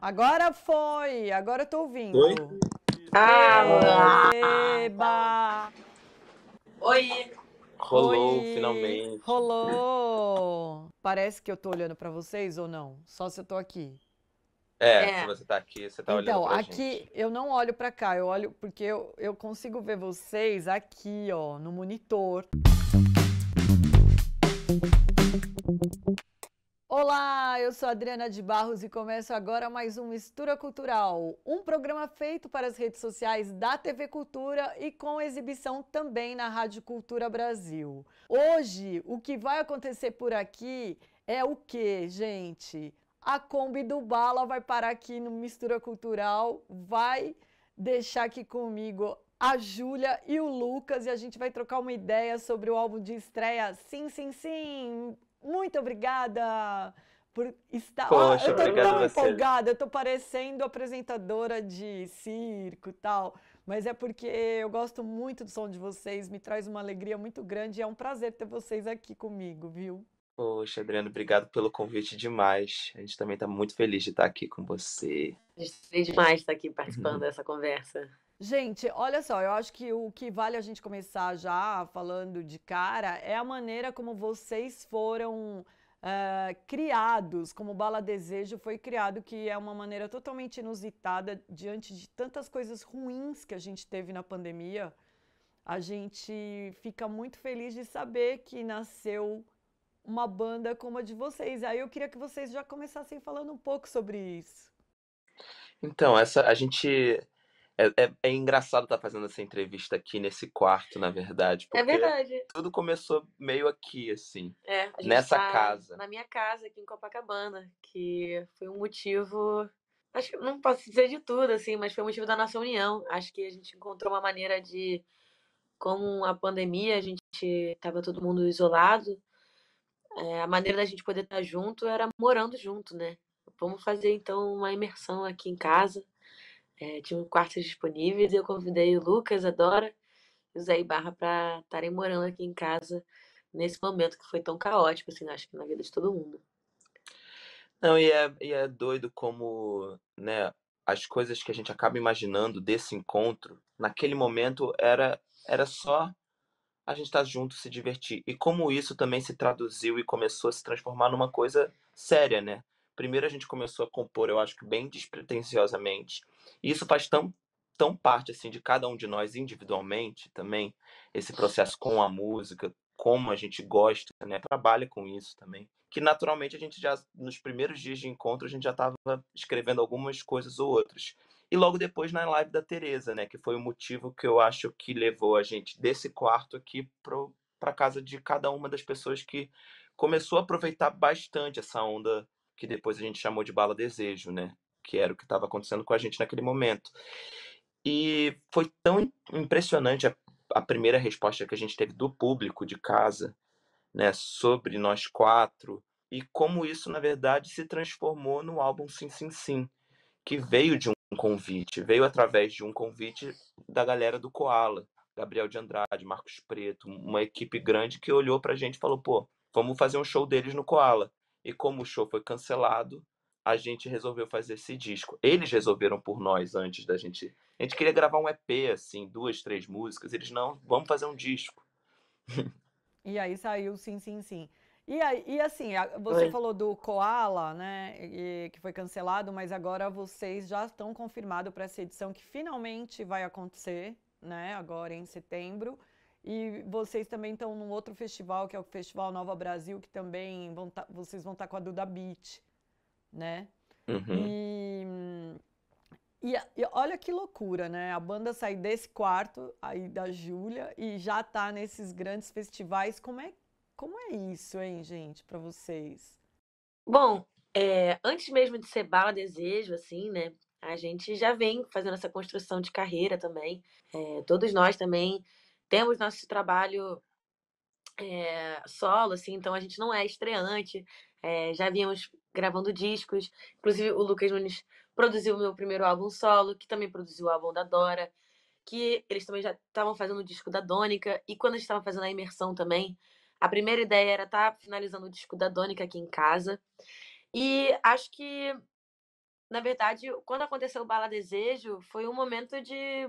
Agora foi, agora eu tô Oi? ouvindo. Ah, tá. Eba! Oi. Rolou, Oi! finalmente. Rolou! Parece que eu tô olhando pra vocês ou não? Só se eu tô aqui. É, se É, você tá aqui, você tá olhando Então, pra aqui gente. eu não olho pra cá, eu olho porque eu consigo ver vocês aqui, ó, no monitor. Olá, eu sou a Adriana de Barros e começo agora mais um Mistura Cultural, um programa feito para as redes sociais da TV Cultura e com exibição também na Rádio Cultura Brasil. Hoje, o que vai acontecer por aqui é o quê, gente? A Kombi do Bala vai parar aqui no Mistura Cultural, vai deixar aqui comigo a Júlia e o Lucas e a gente vai trocar uma ideia sobre o álbum de estreia. Sim, sim, sim! Muito obrigada por estar. Ó, Poxa, eu tô obrigado tão a você. empolgada, eu tô parecendo apresentadora de circo e tal, mas é porque eu gosto muito do som de vocês, me traz uma alegria muito grande e é um prazer ter vocês aqui comigo, viu? Poxa, Adriano, obrigado pelo convite demais. A gente também tá muito feliz de estar aqui com você. a gente fez demais estar aqui participando dessa conversa. Gente, olha só, eu acho que o que vale a gente começar já falando de cara é a maneira como vocês foram criados, como o Bala Desejo foi criado, que é uma maneira totalmente inusitada diante de tantas coisas ruins que a gente teve na pandemia. A gente fica muito feliz de saber que nasceu uma banda como a de vocês. Aí eu queria que vocês já começassem falando um pouco sobre isso. Então, essa a gente é engraçado estar fazendo essa entrevista aqui nesse quarto, na verdade, É porque verdade. tudo começou meio aqui, assim, A gente nessa tá casa. na minha casa aqui em Copacabana, que foi um motivo. Acho que não posso dizer de tudo, assim, mas foi o motivo da nossa união. Acho que a gente encontrou uma maneira de, com a pandemia, a gente tava todo mundo isolado. A maneira da gente poder estar junto era morando junto, né? Vamos fazer então uma imersão aqui em casa. Tinha quartos disponíveis e eu convidei o Lucas, a Dora e o Zé Ibarra para estarem morando aqui em casa nesse momento que foi tão caótico, assim, acho que na vida de todo mundo. Não, e é doido como, né, as coisas que a gente acaba imaginando desse encontro, naquele momento era só a gente estar junto, se divertir. E como isso também se traduziu e começou a se transformar numa coisa séria, né? Primeiro a gente começou a compor, eu acho que bem despretensiosamente. E isso faz tão parte assim de cada um de nós individualmente também, esse processo com a música, como a gente gosta, né? Trabalha com isso também. Que naturalmente a gente já nos primeiros dias de encontro a gente já estava escrevendo algumas coisas ou outras. E logo depois na live da Tereza, né? Que foi o motivo que eu acho que levou a gente desse quarto aqui para casa de cada uma das pessoas que começou a aproveitar bastante essa onda que depois a gente chamou de Bala Desejo, né? Que era o que estava acontecendo com a gente naquele momento. E foi tão impressionante a primeira resposta que a gente teve do público de casa, né? Sobre nós quatro. E como isso, na verdade, se transformou no álbum Sim, Sim, Sim, que veio de um convite, veio através de um convite da galera do Koala, Gabriel de Andrade, Marcos Preto, uma equipe grande que olhou pra gente e falou, pô, vamos fazer um show deles no Koala. E como o show foi cancelado, a gente resolveu fazer esse disco. Eles resolveram por nós antes da gente. A gente queria gravar um EP, assim, 2, 3 músicas. Eles, não, vamos fazer um disco. E aí saiu Sim, Sim, Sim. E assim, você Foi. falou do Koala, né, que foi cancelado, mas agora vocês já estão confirmados para essa edição que finalmente vai acontecer, né, agora em setembro. E vocês também estão num outro festival, que é o Festival Nova Brasil, que também vocês vão estar com a Duda Beat, né? Uhum. E, e olha que loucura, né? A banda sai desse quarto aí da Júlia e já tá nesses grandes festivais. Como é isso, hein, gente, pra vocês? Bom, antes mesmo de ser Bala Desejo, assim, né? A gente já vem fazendo essa construção de carreira também. Todos nós também temos nosso trabalho solo, assim, então a gente não é estreante. Já vínhamos gravando discos. Inclusive, o Lucas Nunes produziu o meu primeiro álbum solo, que também produziu o álbum da Dora, que eles também já estavam fazendo o disco da Dônica. E quando a gente estava fazendo a imersão também, a primeira ideia era estar finalizando o disco da Dônica aqui em casa. E acho que na verdade, quando aconteceu o Bala Desejo, foi um momento de,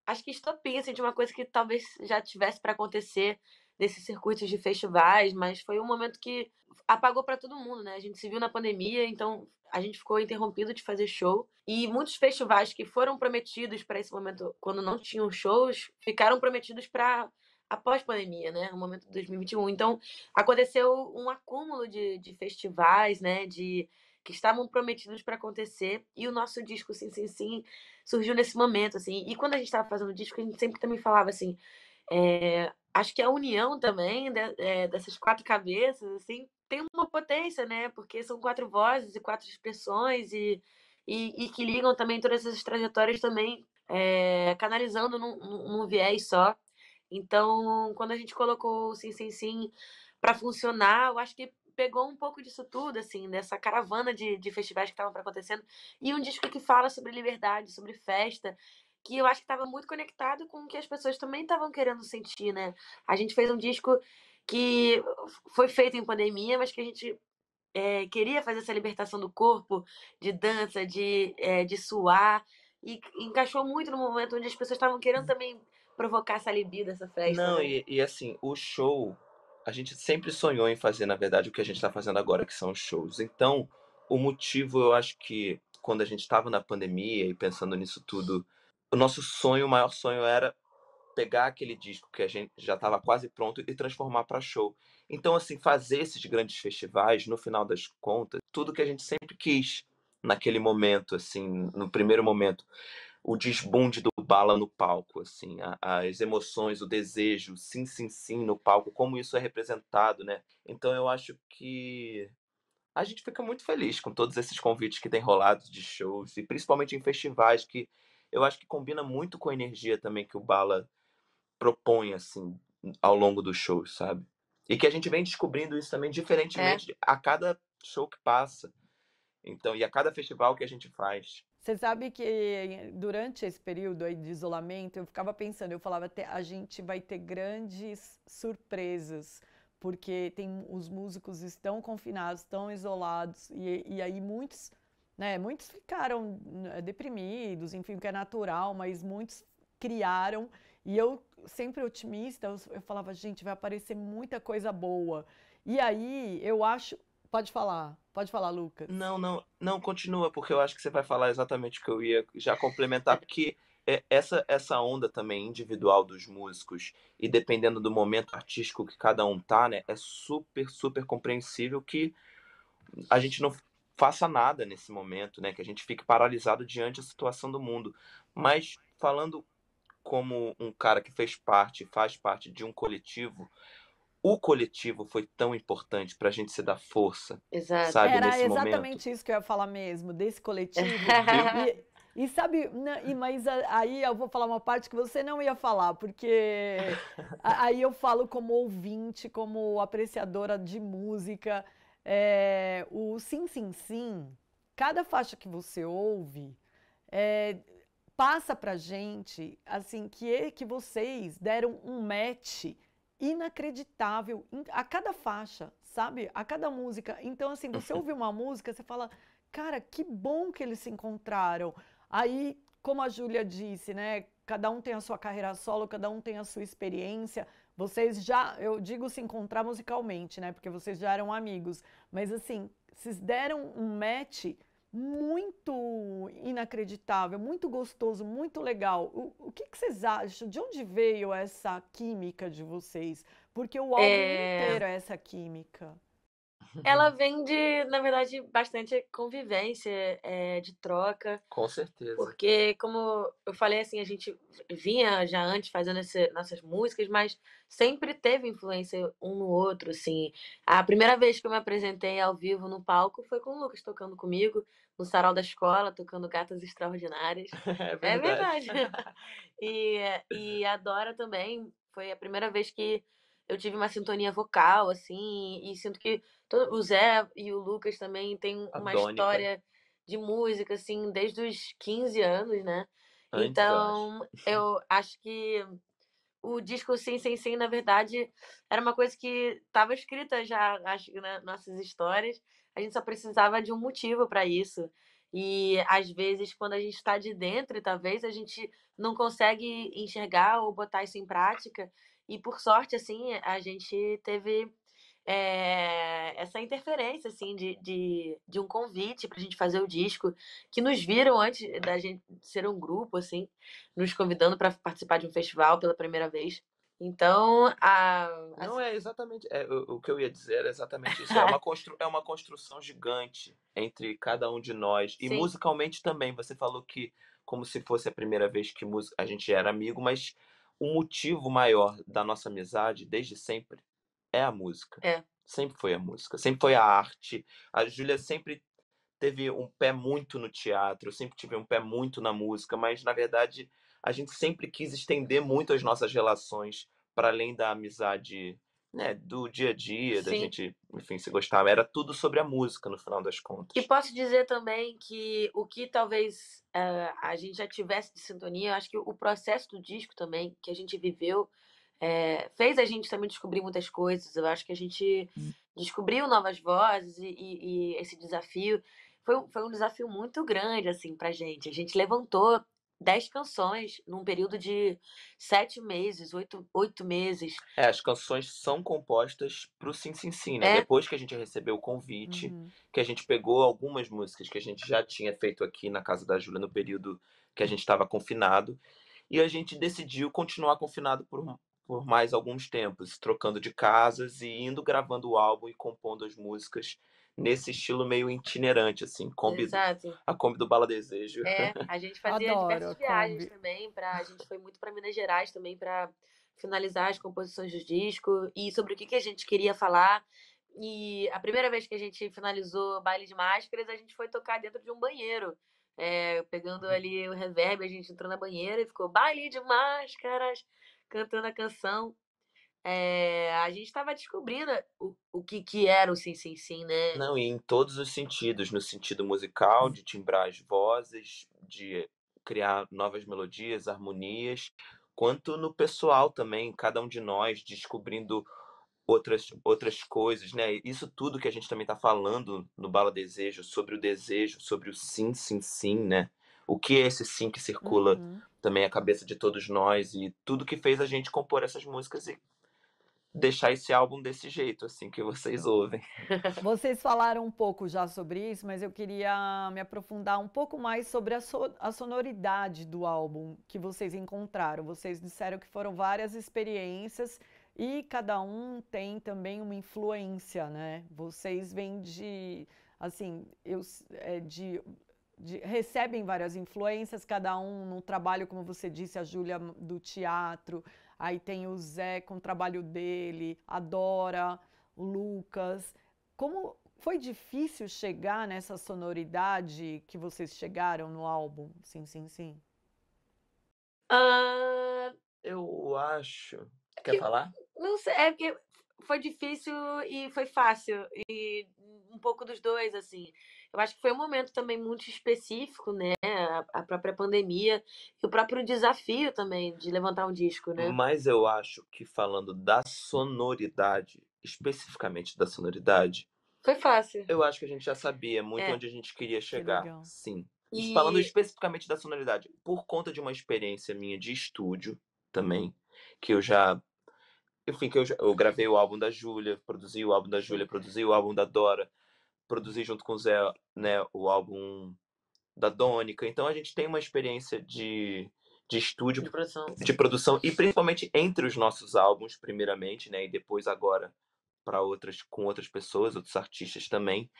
acho que estopim, assim, de uma coisa que talvez já tivesse para acontecer nesses circuitos de festivais, mas foi um momento que apagou para todo mundo, né? A gente se viu na pandemia, então a gente ficou interrompido de fazer show. E muitos festivais que foram prometidos para esse momento, quando não tinham shows, ficaram prometidos para após pandemia, né? O momento de 2021. Então, aconteceu um acúmulo de festivais, né? Que estavam prometidos para acontecer. E o nosso disco, Sim, Sim, Sim, surgiu nesse momento, assim. E quando a gente estava fazendo o disco, a gente sempre também falava assim, acho que a união também dessas 4 cabeças, assim, tem uma potência, né? Porque são 4 vozes e 4 expressões e que ligam também todas essas trajetórias também, canalizando num viés só. Então, quando a gente colocou o Sim, Sim, Sim para funcionar, eu acho que pegou um pouco disso tudo, assim, dessa caravana de festivais que estavam acontecendo, e um disco que fala sobre liberdade, sobre festa, que eu acho que estava muito conectado com o que as pessoas também estavam querendo sentir, né? A gente fez um disco que foi feito em pandemia, mas que a gente queria fazer essa libertação do corpo, de dança, de suar, e encaixou muito no momento onde as pessoas estavam querendo também provocar essa libido, essa festa, Não, né? e assim, o show, a gente sempre sonhou em fazer, na verdade, o que a gente está fazendo agora, que são os shows. Então, o motivo, eu acho que quando a gente estava na pandemia e pensando nisso tudo, o nosso sonho, o maior sonho era pegar aquele disco que a gente já estava quase pronto e transformar para show. Então, assim, fazer esses grandes festivais, no final das contas, tudo que a gente sempre quis naquele momento, assim, no primeiro momento, o desbunde do Bala no palco, assim, as emoções, o desejo, sim, sim, sim, no palco, como isso é representado, né? Então eu acho que a gente fica muito feliz com todos esses convites que tem rolado de shows, e principalmente em festivais, que eu acho que combina muito com a energia também que o Bala propõe, assim, ao longo dos shows, sabe? E que a gente vem descobrindo isso também É. diferentemente a cada show que passa. Então, e a cada festival que a gente faz. Você sabe que durante esse período aí de isolamento, eu ficava pensando, eu falava até a gente vai ter grandes surpresas, porque os músicos estão confinados, estão isolados, e aí muitos, né, muitos ficaram deprimidos, enfim, o que é natural, mas muitos criaram, e eu sempre otimista, eu falava, gente, vai aparecer muita coisa boa. E aí eu acho, pode falar, Lucas. Não, não, não, continua, porque eu acho que você vai falar exatamente o que eu ia já complementar, porque essa onda também individual dos músicos, e dependendo do momento artístico que cada um tá, né, é super, super compreensível que a gente não faça nada nesse momento, né, que a gente fique paralisado diante da situação do mundo. Mas falando como um cara que faz parte de um coletivo, o coletivo foi tão importante para a gente se dar força, Exato. sabe, Era nesse momento, exatamente isso que eu ia falar mesmo, desse coletivo. viu? E sabe, mas aí eu vou falar uma parte que você não ia falar, porque aí eu falo como ouvinte, como apreciadora de música. O Sim Sim Sim, cada faixa que você ouve, é, passa pra gente assim que vocês deram um match inacreditável a cada faixa, sabe? A cada música. Então, assim, você ouve uma música, você fala, cara, que bom que eles se encontraram. Aí, como a Júlia disse, né? Cada um tem a sua carreira solo, cada um tem a sua experiência. Vocês já, eu digo se encontrar musicalmente, né? Porque vocês já eram amigos. Mas assim, vocês deram um match muito inacreditável, muito gostoso, muito legal. O que vocês acham? De onde veio essa química de vocês? Porque o álbum É, inteiro é essa química. ela vem de, na verdade, bastante convivência, de troca, Com certeza. porque, como eu falei, assim, a gente vinha já antes fazendo nossas músicas, mas sempre teve influência um no outro, assim. A primeira vez que eu me apresentei ao vivo no palco foi com o Lucas tocando comigo, no sarau da escola, tocando Gatas Extraordinárias. É É verdade. verdade. E a Dora também foi a primeira vez que eu tive uma sintonia vocal, assim, e sinto que o Zé e o Lucas também têm A uma Dônica, história de música, assim, desde os 15 anos, né. antes eu acho. Então, eu acho que o disco Sim, Sim, Sim, na verdade, era uma coisa que estava escrita já, acho que nas nossas histórias, a gente só precisava de um motivo para isso. E, às vezes, quando a gente está de dentro, e talvez a gente não consegue enxergar ou botar isso em prática. E, por sorte, assim, a gente teve essa interferência, assim, de um convite pra gente fazer o disco, que nos viram antes da gente ser um grupo, assim, nos convidando para participar de um festival pela primeira vez. Então, Não, é exatamente. O que eu ia dizer era exatamente isso. É uma construção gigante entre cada um de nós. E sim, musicalmente também. Você falou que, como se fosse a primeira vez que a gente era amigo, mas o motivo maior da nossa amizade, desde sempre, é a música. é, Sempre foi a música, sempre foi a arte. A Júlia sempre teve um pé muito no teatro, eu sempre tive um pé muito na música, mas na verdade a gente sempre quis estender muito as nossas relações para além da amizade, né, do dia a dia, da sim. gente, enfim, se gostava. Era tudo sobre a música no final das E contas. posso dizer também que o que talvez, a gente já tivesse de sintonia, eu acho que o processo do disco também, que a gente viveu, fez a gente também descobrir muitas coisas. Eu acho que a gente descobriu novas vozes e esse desafio foi um desafio muito grande, assim, pra gente. A gente levantou 10 canções num período de 7 meses, oito meses. As canções são compostas pro Sim Sim Sim, né? É, Depois que a gente recebeu o convite, Uhum. que a gente pegou algumas músicas que a gente já tinha feito aqui na casa da Júlia no período que a gente estava confinado, e a gente decidiu continuar confinado por mais alguns tempos, trocando de casas e indo gravando o álbum e compondo as músicas nesse estilo meio itinerante, assim, exato. a Kombi do Bala Desejo. A gente fazia Adoro diversas a viagens Kombi. também a gente foi muito para Minas Gerais também para finalizar as composições do disco e sobre o que a gente queria falar. E a primeira vez que a gente finalizou Baile de Máscaras, a gente foi tocar dentro de um banheiro. Pegando ali o reverb, a gente entrou na banheira e ficou Baile de Máscaras, cantando a canção. A gente estava descobrindo o que era o Sim Sim Sim, né? Não, e em todos os sentidos, no sentido musical, de timbrar as vozes, de criar novas melodias, harmonias, quanto no pessoal também, cada um de nós descobrindo outras coisas, né? Isso tudo que a gente também está falando no Bala Desejo, sobre o sim, sim, sim, né? O que é esse sim que circula Uhum. também a cabeça de todos nós e tudo que fez a gente compor essas músicas e deixar esse álbum desse jeito, assim, que vocês ouvem. Vocês falaram um pouco já sobre isso, mas eu queria me aprofundar um pouco mais sobre a sonoridade do álbum que vocês encontraram. Vocês disseram que foram várias experiências e cada um tem também uma influência, né? Vocês vêm de, assim, recebem várias influências, cada um no trabalho, como você disse, a Júlia do teatro, aí tem o Zé com o trabalho dele, a Dora, o Lucas. Como foi difícil chegar nessa sonoridade que vocês chegaram no álbum? Sim, sim, sim. Ah, Eu acho. Quer que falar? Não sei, é porque foi difícil e foi fácil, e um pouco dos dois, assim. Eu acho que foi um momento também muito específico, né, a própria pandemia e o próprio desafio também de levantar um disco, né. Mas eu acho que falando da sonoridade, especificamente da sonoridade, Foi fácil. eu acho que a gente já sabia muito É. onde a gente queria Que chegar, legal. sim. Falando E especificamente da sonoridade, por conta de uma experiência minha de estúdio também, que eu já, enfim, eu gravei o álbum da Júlia, produzi o álbum da Júlia, sim, produzi o álbum da Dora, produzi junto com o Zé, né, o álbum da Dônica. Então a gente tem uma experiência de estúdio, de produção. de produção, e principalmente entre os nossos álbuns, primeiramente, né, e depois agora para com outras pessoas, outros artistas também.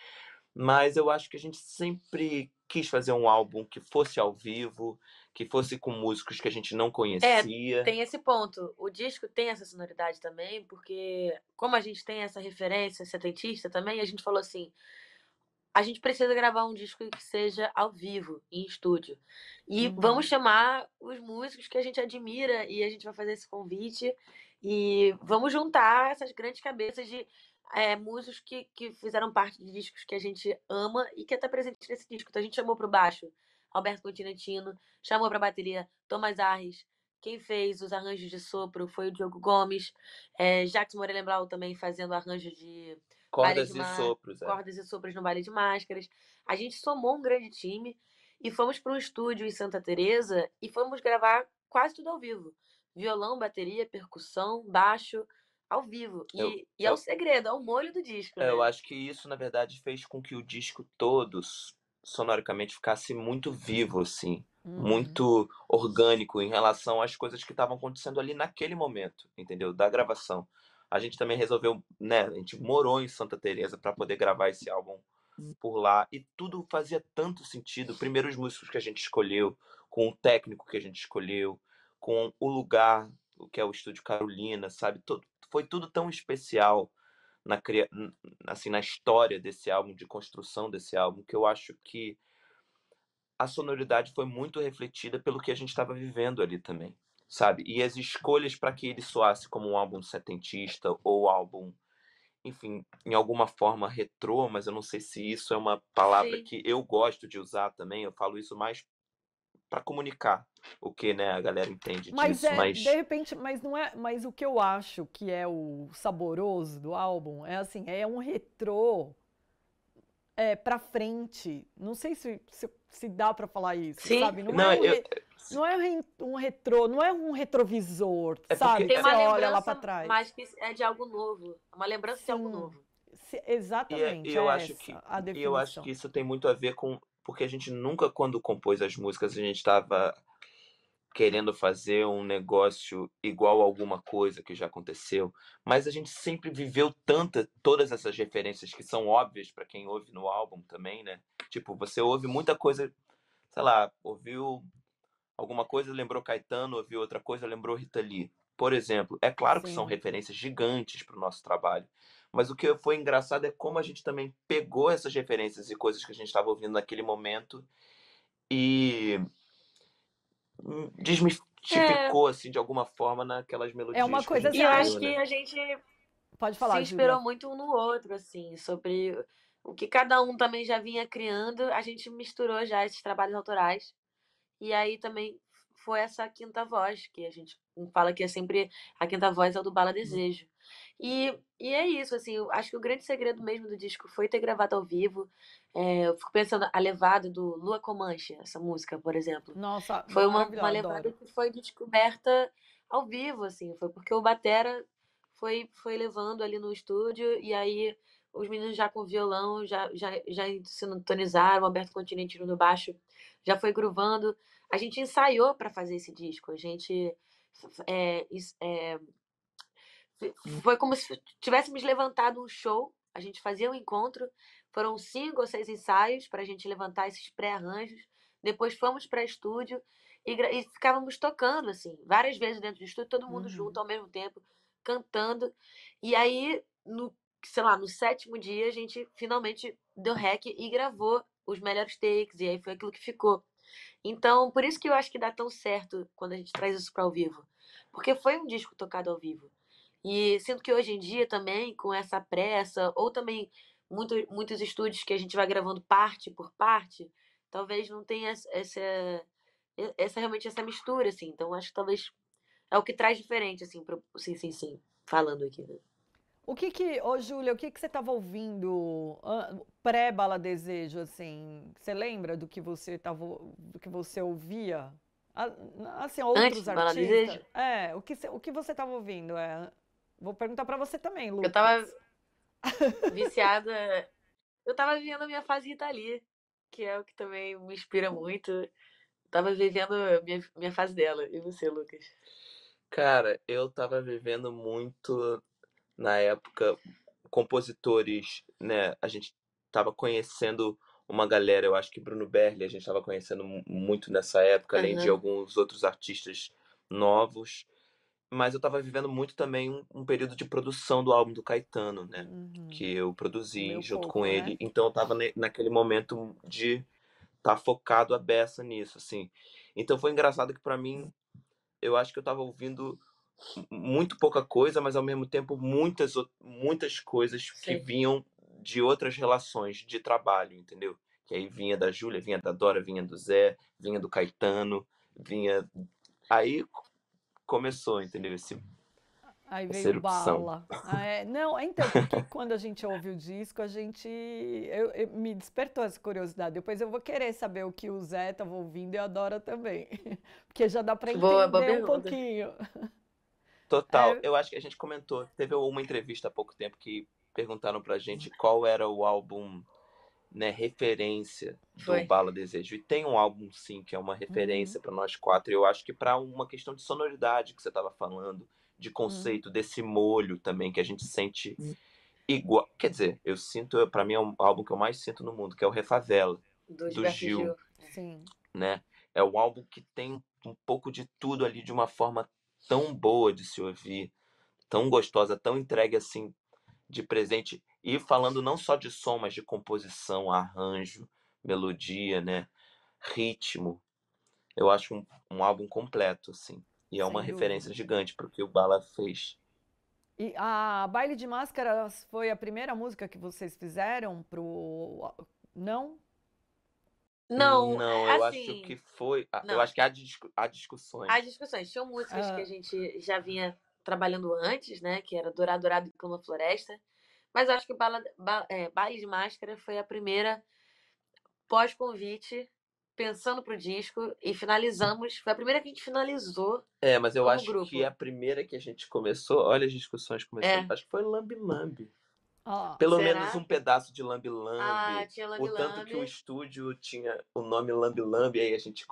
Mas eu acho que a gente sempre quis fazer um álbum que fosse ao vivo, que fosse com músicos que a gente não É, conhecia. tem esse ponto. O disco tem essa sonoridade também, porque como a gente tem essa referência setentista também, a gente falou assim: "A gente precisa gravar um disco que seja ao vivo, em estúdio. E vamos Uhum. chamar os músicos que a gente admira e a gente vai fazer esse convite e vamos juntar essas grandes cabeças de, músicos que fizeram parte de discos que a gente ama e que tá presente nesse disco". Então a gente chamou para o baixo Alberto Continentino, chamou para a bateria Thomas Arres, quem fez os arranjos de sopro foi o Diogo Gomes, Jacques Morelenbaum também fazendo arranjo de Baile Cordas de e Sopros, é. Cordas e Sopros no Baile de Máscaras. A gente somou um grande time e fomos para um estúdio em Santa Teresa e fomos gravar quase tudo ao vivo. Violão, bateria, percussão, baixo, ao vivo. Eu, E é o eu, segredo, é o molho do disco, eu né? acho que isso, na verdade, fez com que o disco todo, sonoricamente, ficasse muito vivo, assim. Uhum. Muito orgânico em relação às coisas que estavam acontecendo ali naquele momento, entendeu? Da gravação. A gente também resolveu, né? A gente morou em Santa Teresa para poder gravar esse álbum por lá e tudo fazia tanto sentido. Primeiro os músicos que a gente escolheu, com o técnico que a gente escolheu, com o lugar, o que é o Estúdio Carolina, sabe? Foi tudo tão especial na assim, na história desse álbum, de construção desse álbum, que eu acho que a sonoridade foi muito refletida pelo que a gente estava vivendo ali também, sabe? E as escolhas para que ele soasse como um álbum setentista ou álbum, enfim, em alguma forma retrô, mas eu não sei se isso é uma palavra Sim. que eu gosto de usar também. Eu falo isso mais para comunicar o que, né, a galera entende Mas disso, de mas repente, mas não é, mas o que eu acho que é o saboroso do álbum é assim, é um retrô pra frente. Não sei se dá pra falar isso, Sim, sabe? Não é não, um retrô, não é um retrovisor, é porque sabe? tem Que você uma olha lá pra lembrança, trás. mas que é de algo novo. Uma lembrança de algo Sim, novo. exatamente, é essa a eu acho definição. que isso tem muito a ver com porque a gente nunca, quando compôs as músicas, a gente estava querendo fazer um negócio igual a alguma coisa que já aconteceu, mas a gente sempre viveu todas essas referências que são óbvias para quem ouve no álbum também, né? Tipo, você ouve muita coisa, sei lá, ouviu alguma coisa, lembrou Caetano, ouviu outra coisa, lembrou Rita Lee. Por exemplo, é claro que são Sim. referências gigantes para o nosso trabalho, mas o que foi engraçado é como a gente também pegou essas referências e coisas que a gente estava ouvindo naquele momento e É, desmistificou, assim, de alguma forma naquelas É uma melodias que a coisa gente e eu acho escolheu, que né? a gente pode se falar, Júlia. inspirou muito um no outro, assim, sobre o que cada um também já vinha criando. A gente misturou já esses trabalhos autorais. E aí também foi essa quinta voz, que a gente fala que é sempre a quinta voz é o do Bala Desejo. E é isso, assim, eu acho que o grande segredo mesmo do disco foi ter gravado ao vivo. Eu fico pensando, a levada do Lua Comanche, essa música, por exemplo. Nossa, Foi uma maravilhosa, levada adoro. que foi descoberta ao vivo, assim, foi porque o batera foi levando ali no estúdio, e aí os meninos já com violão já se sintonizaram, o Alberto Continente no baixo já foi gruvando. A gente ensaiou para fazer esse disco, a gente foi como se tivéssemos levantado um show, a gente fazia um encontro, foram 5 ou 6 ensaios para a gente levantar esses pré-arranjos, depois fomos para estúdio e ficávamos tocando, assim, várias vezes dentro do estúdio, todo mundo junto Uhum. ao mesmo tempo, cantando, e aí, sei lá, no 7º dia, a gente finalmente deu rec e gravou os melhores takes, e aí foi aquilo que ficou. Então, por isso que eu acho que dá tão certo quando a gente traz isso para ao vivo, porque foi um disco tocado ao vivo. E sinto que hoje em dia também, com essa pressa, ou também muitos estúdios que a gente vai gravando parte por parte, talvez não tenha realmente essa mistura, assim. Então, acho que talvez é o que traz diferente, assim, pro Sim, Sim, Sim, falando aqui, né? Ô Júlia, o que que você estava ouvindo pré-Bala Desejo, assim? Você lembra do que você ouvia? Assim, Antes outros do Bala artistas? Desejo, O que você estava ouvindo? Vou perguntar para você também, eu tava Lucas. viciada. Eu tava vivendo a minha fase Rita Lee, que é o que também me inspira muito. Tava vivendo minha fase dela. E você, Lucas? Cara, eu tava vivendo muito na época compositores, né? A gente tava conhecendo uma galera, eu acho que Bruno Berli, a gente tava conhecendo muito nessa época, além de Aham. alguns outros artistas novos. Mas eu tava vivendo muito também um período de produção do álbum do Caetano, né? Uhum. Que eu O produzi meu junto com pouco, né? ele. Então eu tava naquele momento de estar focado a beça nisso, assim. Então foi engraçado que pra mim, eu acho que eu tava ouvindo muito pouca coisa, mas ao mesmo tempo muitas coisas que Sei. vinham de outras relações de trabalho, entendeu? Que aí vinha da Júlia, vinha da Dora, vinha do Zé, vinha do Caetano, vinha. Aí começou, entendeu? Aí essa veio erupção. bala. Não, então, porque quando a gente ouve o disco, me despertou essa curiosidade. Depois eu vou querer saber o que o Zé estava ouvindo e a Dora também. Porque já dá para Boa entender um pergunta. pouquinho. Total. É, Eu acho que a gente comentou, teve uma entrevista há pouco tempo que perguntaram pra gente qual era o álbum, né, referência do Foi. Bala Desejo. E tem um álbum, sim, que é uma referência para nós quatro. Eu acho que para uma questão de sonoridade que você estava falando, de conceito, desse molho também que a gente sente igual. Quer dizer, eu sinto, para mim é um álbum que eu mais sinto no mundo, que é o Refavela, Do do Gilberto Gil, Gil. sim. né? É um álbum que tem um pouco de tudo ali de uma forma tão boa de se ouvir, tão gostosa, tão entregue assim de presente. E falando não só de som, mas de composição, arranjo, melodia, né? Ritmo. Eu acho um álbum completo, assim. E é uma Sem referência dúvida. gigante pro que o Bala fez. E a Baile de Máscaras foi a primeira música que vocês fizeram pro. Não? Não, Não, eu acho que assim, foi. Eu não. acho que há As discussões. discussões. Tinham músicas que a Ah, gente já vinha trabalhando antes, né? Que era Dourado, Dourado e Pluma Floresta. Mas eu acho que Baile de Máscara foi a primeira pós-convite, pensando pro disco, e finalizamos. Foi a primeira que a gente finalizou É, mas eu como acho que grupo. a primeira que a gente começou, olha as discussões começando, É. acho que foi Lambi Lambi. ó, Pelo menos Será? um pedaço de Lambi Ah, Lambi. tinha O Lambi tanto que o Lambi. estúdio tinha o nome Lambi Lambi, aí a gente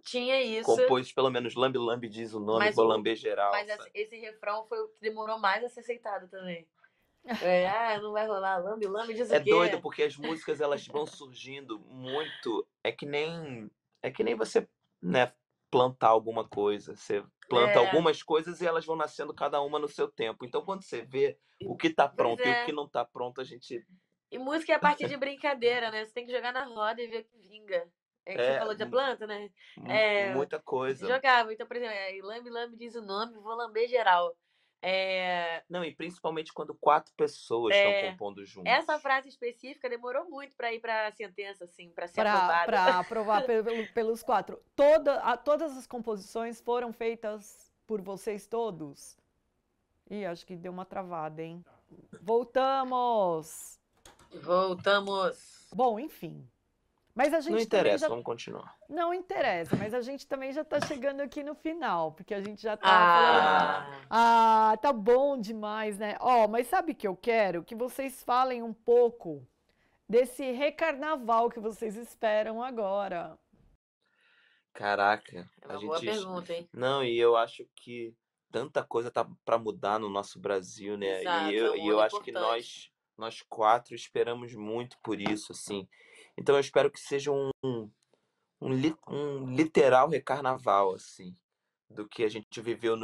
Tinha isso, compôs pelo menos Lambi Lambi diz o nome, mas vou lamber geral, mas sabe? esse refrão foi o que demorou mais a ser aceitado também. Não vai rolar. Lambi Lambi diz o É doido quê? porque as músicas elas vão surgindo muito, é que nem você, né, plantar alguma coisa, você planta É, algumas coisas e elas vão nascendo cada uma no seu tempo. Então quando você vê o que tá pois pronto e o que é. não tá pronto, a gente E música é a parte de brincadeira, né? Você tem que jogar na roda e ver o que vinga. É que você é falou de planta, né? É, muita coisa. jogava. Então, por exemplo, Lambe Lambe diz o nome, vou lamber geral. É, Não, e principalmente quando quatro pessoas estão é, compondo essa juntos. frase específica demorou muito para ir para a sentença, assim, para ser aprovada. para aprovar pelos quatro. Todas as composições foram feitas por vocês todos? Ih, acho que deu uma travada, hein? Voltamos! Voltamos. Bom, enfim. Mas a Não gente também interessa, já. vamos continuar. Não interessa, mas a gente também já está chegando aqui no final, porque a gente já está falando. Ah, Ah, Ah, tá bom demais, né? Ó, mas sabe o que eu quero? Que vocês falem um pouco desse recarnaval que vocês esperam agora. caraca, é a uma boa gente. pergunta, hein? Não, e eu acho que tanta coisa tá para mudar no nosso Brasil, né? E Exato, é eu, um e ano eu acho que importante. nós quatro esperamos muito por isso, assim. Então eu espero que seja um literal recarnaval, assim, do que a gente viveu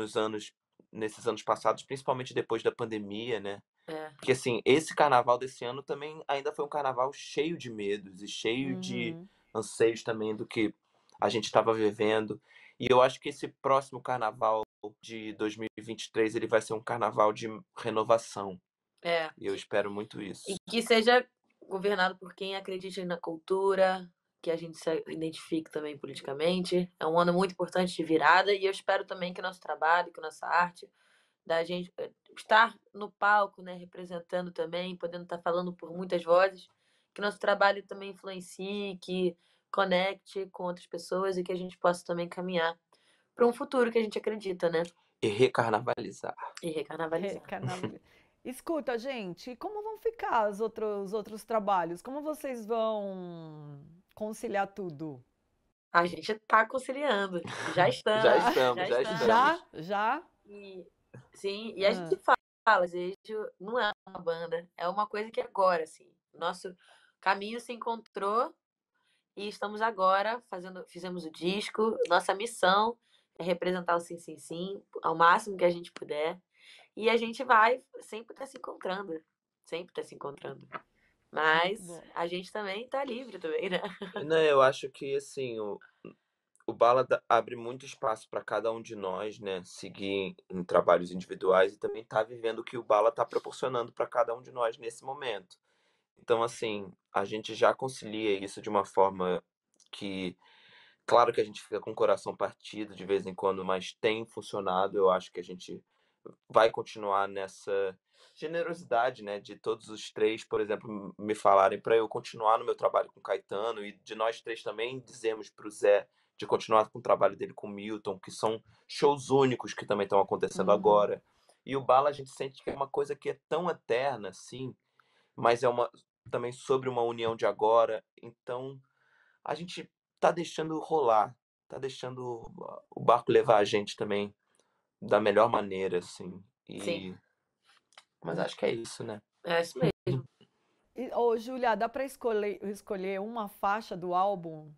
nesses anos passados, principalmente depois da pandemia, né? É, Porque, assim, esse carnaval desse ano também ainda foi um carnaval cheio de medos e cheio de Uhum. anseios também do que a gente estava vivendo. E eu acho que esse próximo carnaval de 2023 ele vai ser um carnaval de renovação. é. E eu espero muito E isso. que seja governado por quem acredite na cultura, que a gente se identifique também politicamente. É um ano muito importante de virada e eu espero também que o nosso trabalho, que a nossa arte, da gente estar no palco, né, representando também, podendo estar falando por muitas vozes, que nosso trabalho também influencie, que conecte com outras pessoas e que a gente possa também caminhar para um futuro que a gente acredita, né? E recarnavalizar. E recarnavalizar. Carnaval. Escuta, gente, como vão ficar os outros trabalhos? Como vocês vão conciliar tudo? A gente está conciliando, já Já estamos, Ah, estamos, já já estamos. já? estamos. Já? E, sim, e a gente Ah, fala, desejo não é uma banda, é uma coisa que agora, assim, nosso caminho se encontrou e estamos agora fizemos o disco, nossa missão é representar o Sim Sim Sim ao máximo que a gente puder, e a gente vai sempre estar se encontrando, sempre estar se encontrando. muito Mas bom. a gente também tá livre também, né? Não, eu acho que, assim, o Bala abre muito espaço para cada um de nós, né, seguir em trabalhos individuais e também tá vivendo o que o Bala tá proporcionando para cada um de nós nesse momento. Então, assim, a gente já concilia isso de uma forma que, claro que a gente fica com o coração partido de vez em quando, mas tem funcionado. Eu acho que a gente vai continuar nessa generosidade, né, de todos os três, por exemplo, me falarem para eu continuar no meu trabalho com o Caetano, e de nós três também dizemos para o Zé de continuar com o trabalho dele com o Milton, que são shows únicos que também estão acontecendo agora. E o Bala a gente sente que é uma coisa que é tão eterna, assim, mas é também sobre uma união de agora. Então, a gente tá deixando rolar, tá deixando o barco levar a gente também da melhor maneira, assim. Sim. Mas acho que é isso, né? É isso mesmo. Ô, Júlia, dá para escolher uma faixa do álbum,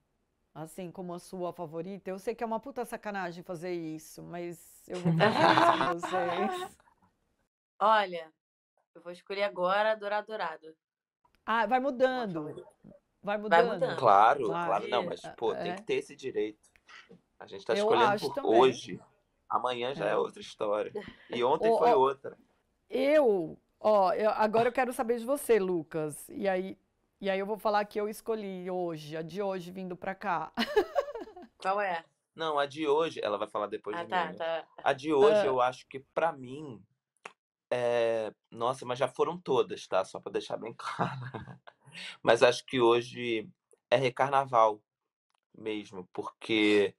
assim, como a sua favorita? Eu sei que é uma puta sacanagem fazer isso, mas eu vou fazer isso com vocês. Olha, eu vou escolher agora Dourado. Ah, vai mudando. Vai mudando. Claro, Vai. claro, não, mas, pô, tem que ter esse direito. A gente tá Eu escolhendo acho por também. hoje. Amanhã já é outra história. E ontem foi outra. Agora eu quero saber de você, Lucas. E aí eu vou falar que eu escolhi hoje, a de hoje vindo pra cá. Qual é? Não, a de hoje, ela vai falar depois de mim, né? Tá. A de hoje eu acho que pra mim nossa, mas já foram todas, tá? Só pra deixar bem claro. Mas acho que hoje é Recarnaval mesmo, porque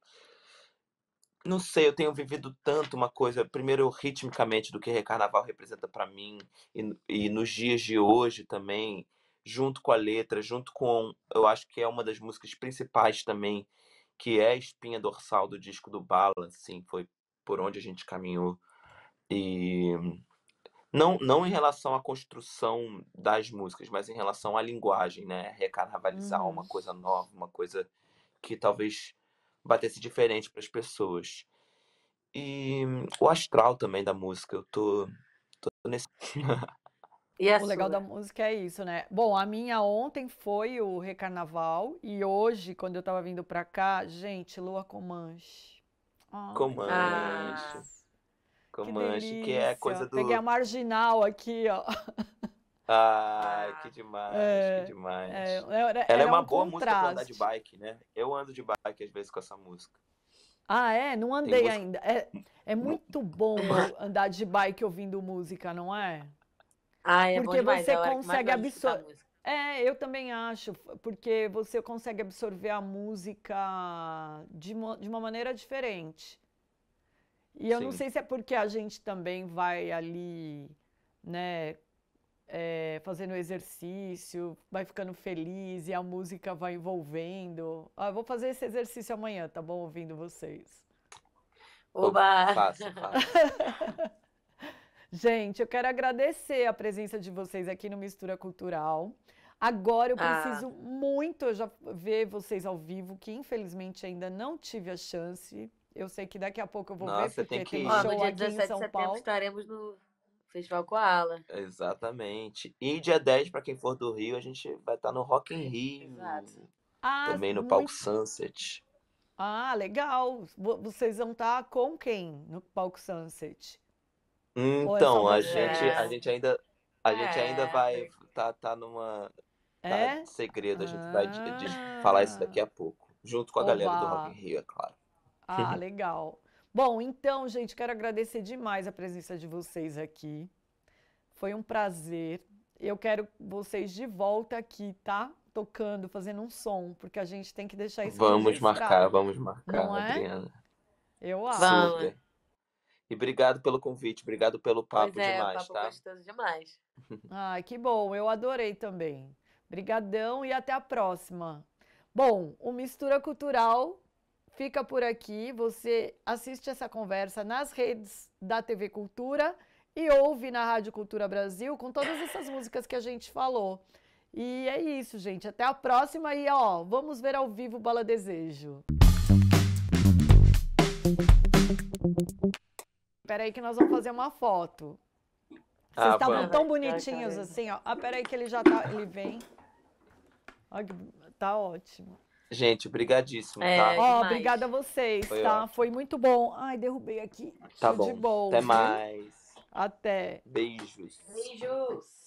não sei, eu tenho vivido tanto uma coisa, primeiro ritmicamente do que Recarnaval representa pra mim, e nos dias de hoje também, junto com a letra, junto com, eu acho que é uma das músicas principais também, que é a espinha dorsal do disco do Bala, assim, foi por onde a gente caminhou. E não em relação à construção das músicas, mas em relação à linguagem, né? Recarnavalizar uma coisa nova, uma coisa que talvez batesse diferente para as pessoas. E o astral também da música, eu tô nesse. E a O legal sua? da música é isso, né? Bom, a minha ontem foi o Recarnaval e hoje, quando eu tava vindo pra cá, gente, Lua Comanche. Ai, Comanche. Comanche, que é coisa do. Peguei a marginal aqui, ó. Ai, que demais, que demais. Ela é uma boa música pra andar de bike, né? Eu ando de bike às vezes com essa música. Ah, é? Não andei ainda. É muito bom andar de bike ouvindo música, não é? É Porque bom demais, você é a hora que mais consegue gosto de escutar absorver. música. Eu também acho, porque você consegue absorver a música de uma maneira diferente. E eu não Sim. sei se é porque a gente também vai ali, né, fazendo exercício, vai ficando feliz e a música vai envolvendo. Eu vou fazer esse exercício amanhã, tá bom? Ouvindo vocês. Oba! Faça. Gente, eu quero agradecer a presença de vocês aqui no Mistura Cultural. Agora eu preciso muito já ver vocês ao vivo, que infelizmente ainda não tive a chance. Eu sei que daqui a pouco eu vou ver, porque tem que ir. show No dia aqui 17 em de São setembro Paulo. estaremos no Festival Koala. Exatamente. E dia 10, pra quem for do Rio, a gente vai estar no Rock in Rio. Exato. Também no Palco Sunset. Ah, legal. Vocês vão estar com quem no Palco Sunset? Então, a gente ainda vai tá numa segredo, a gente vai falar isso daqui a pouco, junto com a galera do Rock in Rio, é claro. Ah, legal. Bom, então, gente, quero agradecer demais a presença de vocês aqui. Foi um prazer. Eu quero vocês de volta aqui, tá? Tocando, fazendo um som, porque a gente tem que deixar isso registrado. Vamos marcar, não é? Adriana. Eu acho. Super. E obrigado pelo convite, obrigado pelo papo demais, papo tá? gostoso demais. Ai, que bom, eu adorei também. Brigadão e até a próxima. Bom, o Mistura Cultural fica por aqui. Você assiste essa conversa nas redes da TV Cultura e ouve na Rádio Cultura Brasil com todas essas músicas que a gente falou. E é isso, gente. Até a próxima e, vamos ver ao vivo Bala Desejo. Espera aí que nós vamos fazer uma foto. Vocês estavam tão bonitinhos assim, ó. Espera aí que ele já tá, ele vem. Olha, tá ótimo. Gente, brigadíssimo, tá? Obrigada a vocês, tá? Ótimo. Foi muito bom. Ai, derrubei aqui. Tá Tudo bom. de bom. Até mais. Até. Beijos. Beijos.